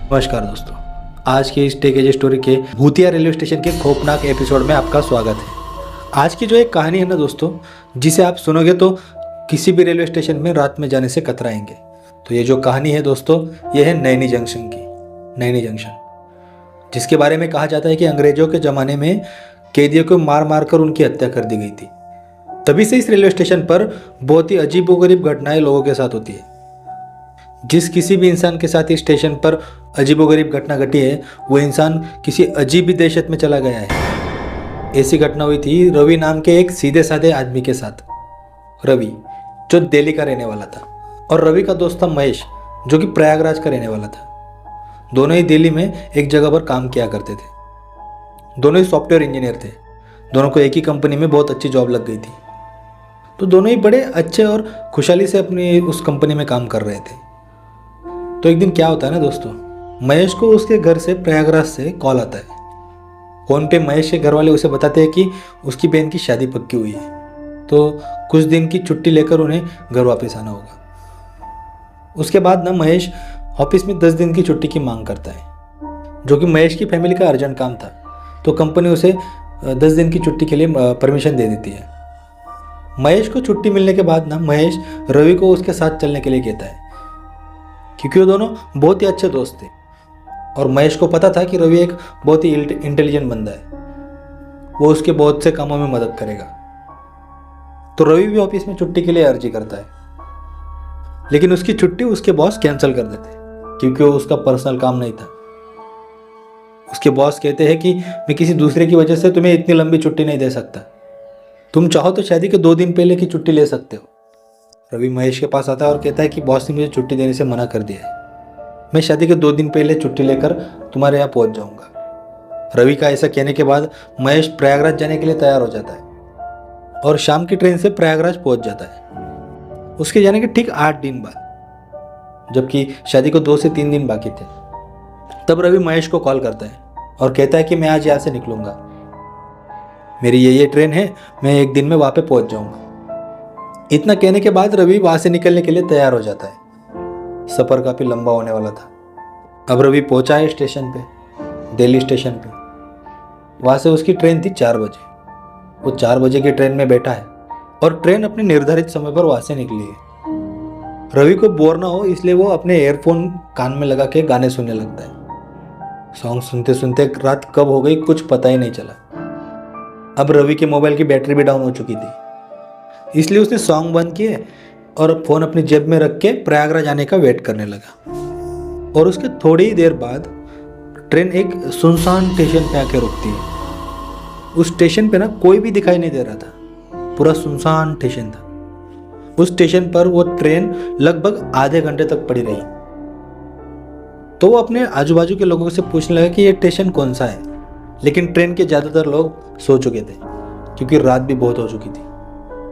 नमस्कार दोस्तों, आज की इस टेक एज स्टोरी के भूतिया रेलवे स्टेशन के खौफनाक एपिसोड में आपका स्वागत है। आज की जो एक कहानी है ना दोस्तों, जिसे आप सुनोगे तो किसी भी रेलवे स्टेशन में रात में जाने से कतराएंगे। तो ये जो कहानी है दोस्तों, ये है नैनी जंक्शन की। नैनी जंक्शन, जिसके बारे में कहा जाता है कि अंग्रेजों के ज़माने में कैदियों को मार मार कर उनकी हत्या कर दी गई थी। तभी से इस रेलवे स्टेशन पर बहुत ही अजीबोगरीब घटनाएं लोगों के साथ होती है। जिस किसी भी इंसान के साथ इस स्टेशन पर अजीबोगरीब घटना घटी है, वो इंसान किसी अजीब ही दहशत में चला गया है। ऐसी घटना हुई थी रवि नाम के एक सीधे साधे आदमी के साथ। रवि जो दिल्ली का रहने वाला था और रवि का दोस्त था महेश, जो कि प्रयागराज का रहने वाला था। दोनों ही दिल्ली में एक जगह पर काम किया करते थे। दोनों ही सॉफ्टवेयर इंजीनियर थे। दोनों को एक ही कंपनी में बहुत अच्छी जॉब लग गई थी। तो दोनों ही बड़े अच्छे और खुशहाली से अपनी उस कंपनी में काम कर रहे थे। तो एक दिन क्या होता है ना दोस्तों, महेश को उसके घर से प्रयागराज से कॉल आता है। फोन पे महेश के घर वाले उसे बताते हैं कि उसकी बहन की शादी पक्की हुई है, तो कुछ दिन की छुट्टी लेकर उन्हें घर वापस आना होगा। उसके बाद ना महेश ऑफिस में 10 दिन की छुट्टी की मांग करता है, जो कि महेश की फैमिली का अर्जेंट काम था। तो कंपनी उसे 10 दिन की छुट्टी के लिए परमिशन दे देती है। महेश को छुट्टी मिलने के बाद ना महेश रवि को उसके साथ चलने के लिए कहता है, क्योंकि वो दोनों बहुत ही अच्छे दोस्त थे और महेश को पता था कि रवि एक बहुत ही इंटेलिजेंट बंदा है। वो उसके बहुत से कामों में मदद करेगा। तो रवि भी ऑफिस में छुट्टी के लिए अर्जी करता है, लेकिन उसकी छुट्टी उसके बॉस कैंसिल कर देते हैं, क्योंकि वो उसका पर्सनल काम नहीं था। उसके बॉस कहते हैं कि मैं किसी दूसरे की वजह से तुम्हें इतनी लंबी छुट्टी नहीं दे सकता। तुम चाहो तो शादी के 2 दिन पहले की छुट्टी ले सकते हो। रवि महेश के पास आता है और कहता है कि बॉस ने मुझे छुट्टी देने से मना कर दिया है। मैं शादी के 2 दिन पहले छुट्टी लेकर तुम्हारे यहाँ पहुँच जाऊँगा। रवि का ऐसा कहने के बाद महेश प्रयागराज जाने के लिए तैयार हो जाता है और शाम की ट्रेन से प्रयागराज पहुँच जाता है। उसके जाने के ठीक 8 दिन बाद, जबकि शादी को 2 से 3 दिन बाकी थे, तब रवि महेश को कॉल करता है और कहता है कि मैं आज यहाँ से निकलूँगा। मेरी ये ट्रेन है, मैं 1 दिन में वहाँ पे पहुँच जाऊँगा। इतना कहने के बाद रवि वहां से निकलने के लिए तैयार हो जाता है। सफर काफी लंबा होने वाला था। अब रवि पहुंचा है स्टेशन पे, दिल्ली स्टेशन पे। वहां से उसकी ट्रेन थी 4 बजे। वो 4 बजे की ट्रेन में बैठा है और ट्रेन अपने निर्धारित समय पर वहां से निकली है। रवि को बोर ना हो इसलिए वो अपने ईयरफोन कान में लगा के गाने सुनने लगता है। सॉन्ग सुनते सुनते रात कब हो गई कुछ पता ही नहीं चला। अब रवि के मोबाइल की बैटरी भी डाउन हो चुकी थी, इसलिए उसने सॉन्ग बंद किए और फोन अपनी जेब में रख के प्रयागराज आने का वेट करने लगा। और उसके थोड़ी ही देर बाद ट्रेन एक सुनसान स्टेशन पे आके रुकती है। उस स्टेशन पे ना कोई भी दिखाई नहीं दे रहा था, पूरा सुनसान स्टेशन था। उस स्टेशन पर वो ट्रेन लगभग आधे घंटे तक पड़ी रही। तो वो अपने आजू बाजू के लोगों से पूछने लगा कि ये स्टेशन कौन सा है, लेकिन ट्रेन के ज़्यादातर लोग सो चुके थे, क्योंकि रात भी बहुत हो चुकी थी।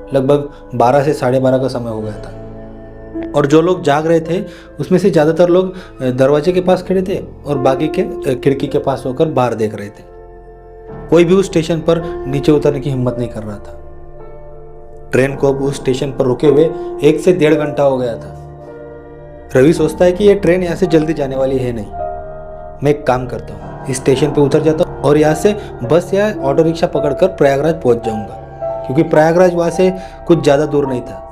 लगभग 12 से 12:30 का समय हो गया था। और जो लोग जाग रहे थे उसमें से ज़्यादातर लोग दरवाजे के पास खड़े थे और बाकी के खिड़की के पास होकर बाहर देख रहे थे। कोई भी उस स्टेशन पर नीचे उतरने की हिम्मत नहीं कर रहा था। ट्रेन को अब उस स्टेशन पर रुके हुए 1 से 1.5 घंटा हो गया था। रवि सोचता है कि यह ट्रेन यहाँ से जल्दी जाने वाली है नहीं। मैं एक काम करता हूँ, इस स्टेशन पर उतर जाता हूँ और यहाँ से बस या ऑटो रिक्शा पकड़कर प्रयागराज पहुँच जाऊँगा, क्योंकि प्रयागराज वहाँ से कुछ ज़्यादा दूर नहीं था।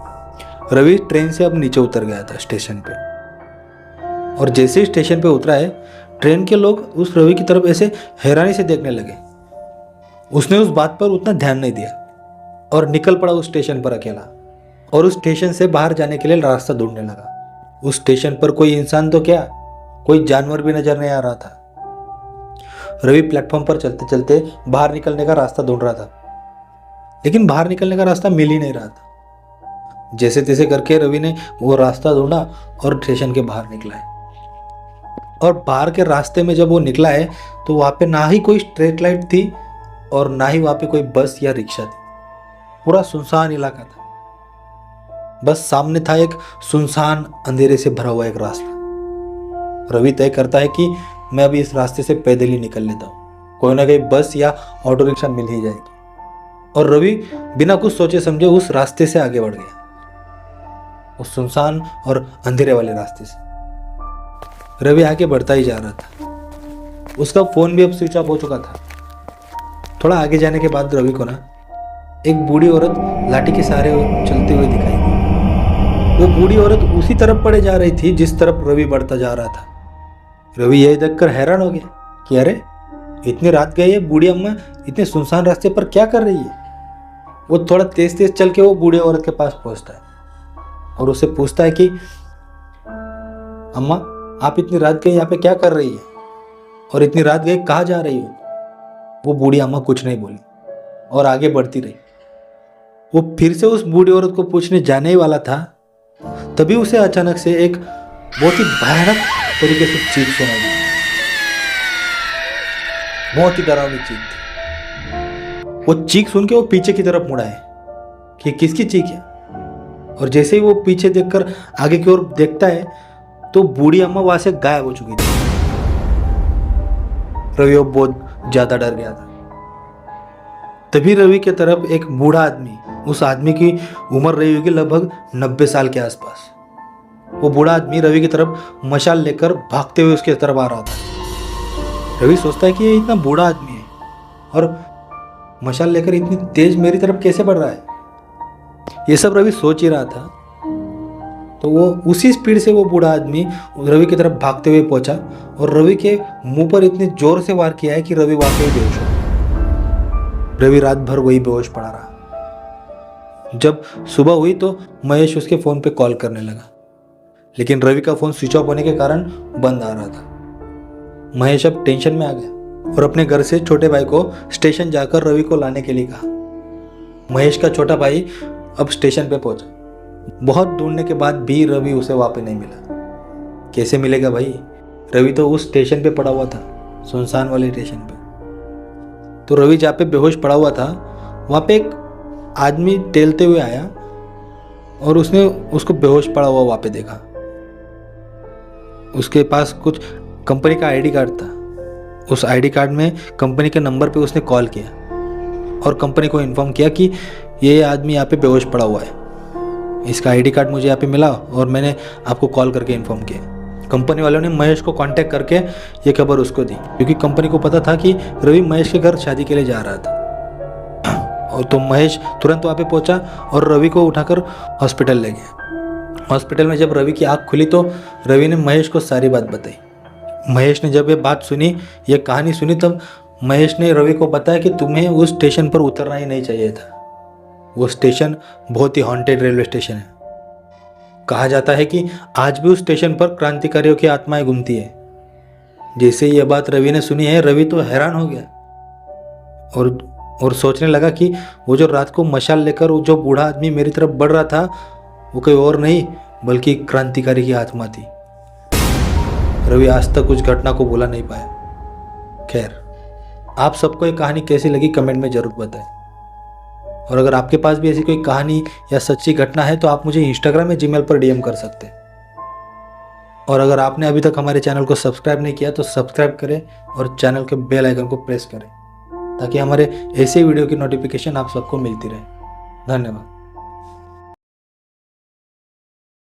रवि ट्रेन से अब नीचे उतर गया था स्टेशन पे, और जैसे ही स्टेशन पे उतरा है, ट्रेन के लोग उस रवि की तरफ ऐसे हैरानी से देखने लगे। उसने उस बात पर उतना ध्यान नहीं दिया और निकल पड़ा उस स्टेशन पर अकेला, और उस स्टेशन से बाहर जाने के लिए रास्ता ढूंढने लगा। उस स्टेशन पर कोई इंसान तो क्या, कोई जानवर भी नजर नहीं आ रहा था। रवि प्लेटफॉर्म पर चलते चलते बाहर निकलने का रास्ता ढूंढ रहा था, लेकिन बाहर निकलने का रास्ता मिल ही नहीं रहा था। जैसे तैसे करके रवि ने वो रास्ता ढूंढा और स्टेशन के बाहर निकला है। और बाहर के रास्ते में जब वो निकला है तो वहाँ पे ना ही कोई स्ट्रीट लाइट थी और ना ही वहाँ पे कोई बस या रिक्शा थी। पूरा सुनसान इलाका था। बस सामने था एक सुनसान अंधेरे से भरा हुआ एक रास्ता। रवि तय करता है कि मैं अभी इस रास्ते से पैदल ही निकल लेता हूँ, कोई ना कोई बस या ऑटो रिक्शा मिल ही जाएगी। और रवि बिना कुछ सोचे समझे उस रास्ते से आगे बढ़ गया, उस सुनसान और अंधेरे वाले रास्ते से। रवि आगे बढ़ता ही जा रहा था। उसका फ़ोन भी अब स्विच ऑफ हो चुका था। थोड़ा आगे जाने के बाद रवि को ना एक बूढ़ी औरत लाठी के सहारे चलते हुए दिखाई दी। वो बूढ़ी औरत उसी तरफ पड़े जा रही थी जिस तरफ रवि बढ़ता जा रहा था। रवि यही देखकर हैरान हो गया कि अरे इतनी रात गई है, बूढ़ी अम्मा इतने सुनसान रास्ते पर क्या कर रही है। वो थोड़ा तेज तेज चल के वो बूढ़ी औरत के पास पहुंचता है और उससे पूछता है कि अम्मा आप इतनी रात गई यहाँ पे क्या कर रही है और इतनी रात गई कहाँ जा रही हो। वो बूढ़ी अम्मा कुछ नहीं बोली और आगे बढ़ती रही। वो फिर से उस बूढ़ी औरत को पूछने जाने ही वाला था, तभी उसे अचानक से एक बहुत ही भयानक तरीके से चीख सुनाई दी। बहुत ही डरावनी चीख थी। वो चीख सुन के वो पीछे की तरफ मुड़ा है कि किसकी चीख है, और जैसे ही वो पीछे देखकर आगे की ओर देखता है तो बूढ़ी अम्मा वहां से गायब हो चुकी थी। रवि बहुत ज्यादा डर गया था। तभी रवि की तरफ एक बूढ़ा आदमी, उस आदमी की उम्र रही होगी लगभग 90 साल के आसपास। वो बूढ़ा आदमी रवि की तरफ मशाल लेकर भागते हुए उसके तरफ आ रहा था। रवि सोचता है कि ये इतना बूढ़ा आदमी है और मशाल लेकर इतनी तेज मेरी तरफ कैसे बढ़ रहा है। ये सब रवि सोच ही रहा था तो वो उसी स्पीड से वो बूढ़ा आदमी रवि की तरफ भागते हुए पहुंचा और रवि के मुंह पर इतने जोर से वार किया है कि रवि वाकई बेहोश हो गया। रवि रात भर वही बेहोश पड़ा रहा। जब सुबह हुई तो महेश उसके फ़ोन पे कॉल करने लगा, लेकिन रवि का फ़ोन स्विच ऑफ होने के कारण बंद आ रहा था। महेश अब टेंशन में आ गया और अपने घर से छोटे भाई को स्टेशन जाकर रवि को लाने के लिए कहा। महेश का छोटा भाई अब स्टेशन पे पहुंचा। बहुत ढूंढने के बाद भी रवि उसे वहाँ पे नहीं मिला। कैसे मिलेगा भाई, रवि तो उस स्टेशन पे पड़ा हुआ था, सुनसान वाले स्टेशन पे। तो रवि जहाँ पे बेहोश पड़ा हुआ था वहाँ पे एक आदमी टहलते हुए आया और उसने उसको बेहोश पड़ा हुआ वहाँ पे देखा। उसके पास कुछ कंपनी का आईडी कार्ड था। उस आईडी कार्ड में कंपनी के नंबर पे उसने कॉल किया और कंपनी को इन्फॉर्म किया कि ये आदमी यहाँ पे बेहोश पड़ा हुआ है, इसका आईडी कार्ड मुझे यहाँ पे मिला और मैंने आपको कॉल करके इन्फॉर्म किया। कंपनी वालों ने महेश को कांटेक्ट करके ये खबर उसको दी, क्योंकि कंपनी को पता था कि रवि महेश के घर शादी के लिए जा रहा था। और तो महेश तुरंत वहाँ पे पहुँचा और रवि को उठाकर हॉस्पिटल ले गया। हॉस्पिटल में जब रवि की आँख खुली तो रवि ने महेश को सारी बात बताई। महेश ने जब ये बात सुनी, ये कहानी सुनी, तब महेश ने रवि को बताया कि तुम्हें उस स्टेशन पर उतरना ही नहीं चाहिए था। वो स्टेशन बहुत ही हॉन्टेड रेलवे स्टेशन है। कहा जाता है कि आज भी उस स्टेशन पर क्रांतिकारियों की आत्माएं घूमती है। जैसे ये बात रवि ने सुनी है, रवि तो हैरान हो गया और सोचने लगा कि वो जो रात को मशाल लेकर वो जो बूढ़ा आदमी मेरी तरफ बढ़ रहा था वो कोई और नहीं बल्कि क्रांतिकारी की आत्मा थी। रवि आज तक उस घटना को भुला नहीं पाया। खैर, आप सबको ये कहानी कैसी लगी कमेंट में ज़रूर बताएं। और अगर आपके पास भी ऐसी कोई कहानी या सच्ची घटना है तो आप मुझे इंस्टाग्राम में जीमेल पर डीएम कर सकते हैं। और अगर आपने अभी तक हमारे चैनल को सब्सक्राइब नहीं किया तो सब्सक्राइब करें और चैनल के बेल आइकन को प्रेस करें ताकि हमारे ऐसे वीडियो की नोटिफिकेशन आप सबको मिलती रहे। धन्यवाद।